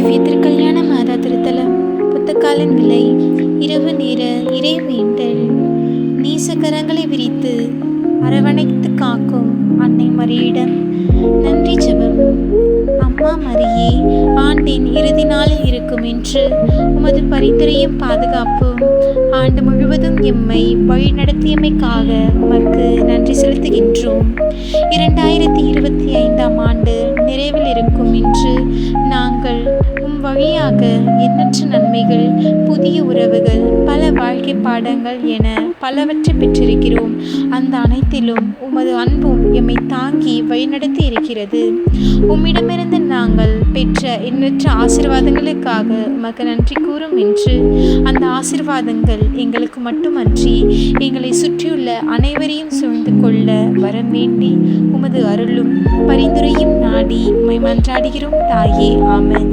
திவ்ய திருக்கல்யாண மாதா திருத்தலம். புத்தக்காலின் விலை. இரவு நேர இறைவேண்டல். நீசகரங்களை விரித்து அரவணைத்து காக்கும் அன்னை மரியிடம் நன்றி ஜெபம். அம்மா மரியே, ஆண்டின் இறுதி நாளில் இருக்கும் என்று உமது பரிந்துரையும் பாதுகாப்பும் ஆண்டு முழுவதும் எம்மை வழிநடத்தியமைக்காக உமக்கு நன்றி செலுத்துகின்றோம். 2025ஆம் ஆண்டு நிறைவில் இருக்கும் இன்று நாங்கள் வழியாக எண்ணற்ற நன்மைகள், புதிய உறவுகள், பல வாழ்க்கை பாடங்கள் என பலவற்றை பெற்றிருக்கிறோம். அந்த அனைத்திலும் உமது அன்பும் எம்மை தாங்கி வழிநடத்தி இருக்கிறது. உம்மிடமிருந்து நாங்கள் பெற்ற எண்ணற்ற ஆசீர்வாதங்களுக்காக உமக்கு நன்றி கூறும் என்று அந்த ஆசீர்வாதங்கள் எங்களுக்கு மட்டுமன்றி எங்களை சுற்றியுள்ள அனைவரையும் சூழ்ந்து கொள்ள வரம் வேண்டி உமது அருளும் பரிந்துரையும் நாடி உம்மை மன்றாடுகிறோம் தாயே. ஆமென்.